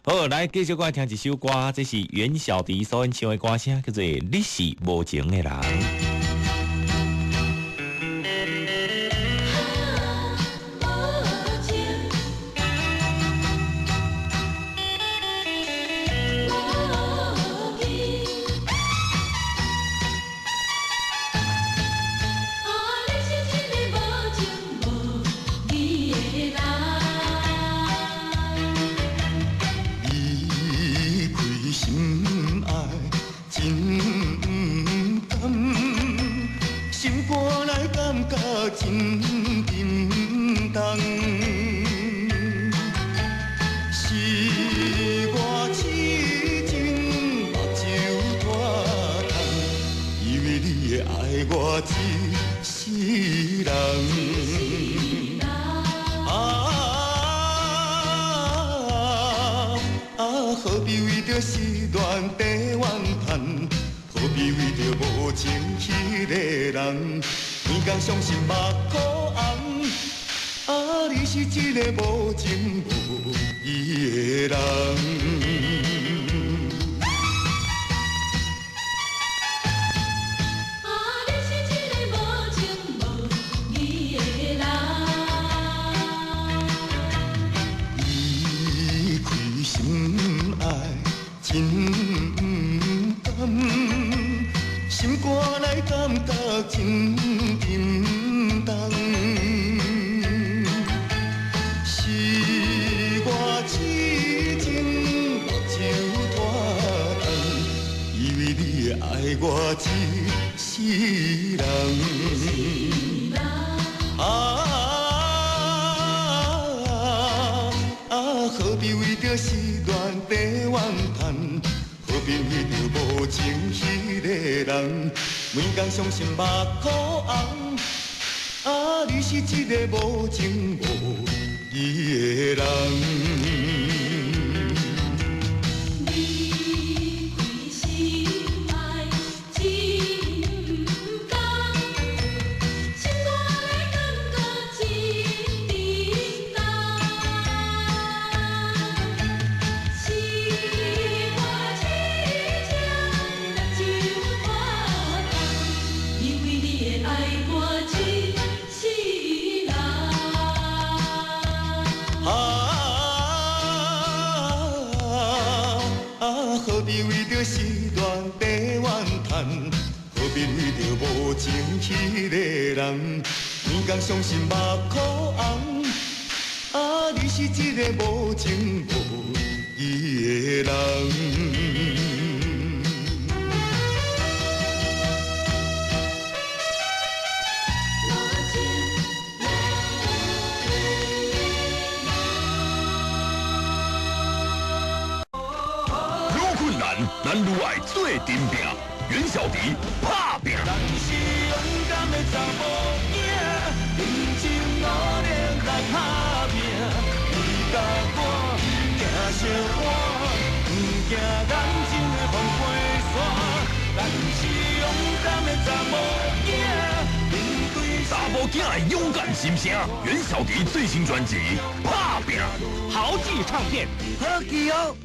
好，来继续来听一首歌，这是袁小迪所演唱的歌声，叫做《你是无情的人》。真沉重，是我痴情目睭拖痛，以为你会爱我一世人。何必为着失恋地怨叹？何必为着无情迄个人？每天伤心目眶红，你是一个无情无义的人。真甘，心肝内感觉真沉重，是我痴情目睭拖痛，以为你会爱我一世人。何必为着失恋地怨叹？何必为着无情迄个人？每天伤心目眶红，你是一个无情无义的人。何必为着失恋地怨叹？何必为着无情迄个人？每天伤心目眶红，你是一个无情无义的人。咱愈爱做阵拼，袁小迪拍拼。咱是勇敢的查某囝，认真努力来打拼。你甲我不惊相换，不惊人生的风花雪。咱是勇敢的查某囝，面对查某囝的勇敢心声，袁小迪最新专辑《拍拼》，豪记唱片，好记哦。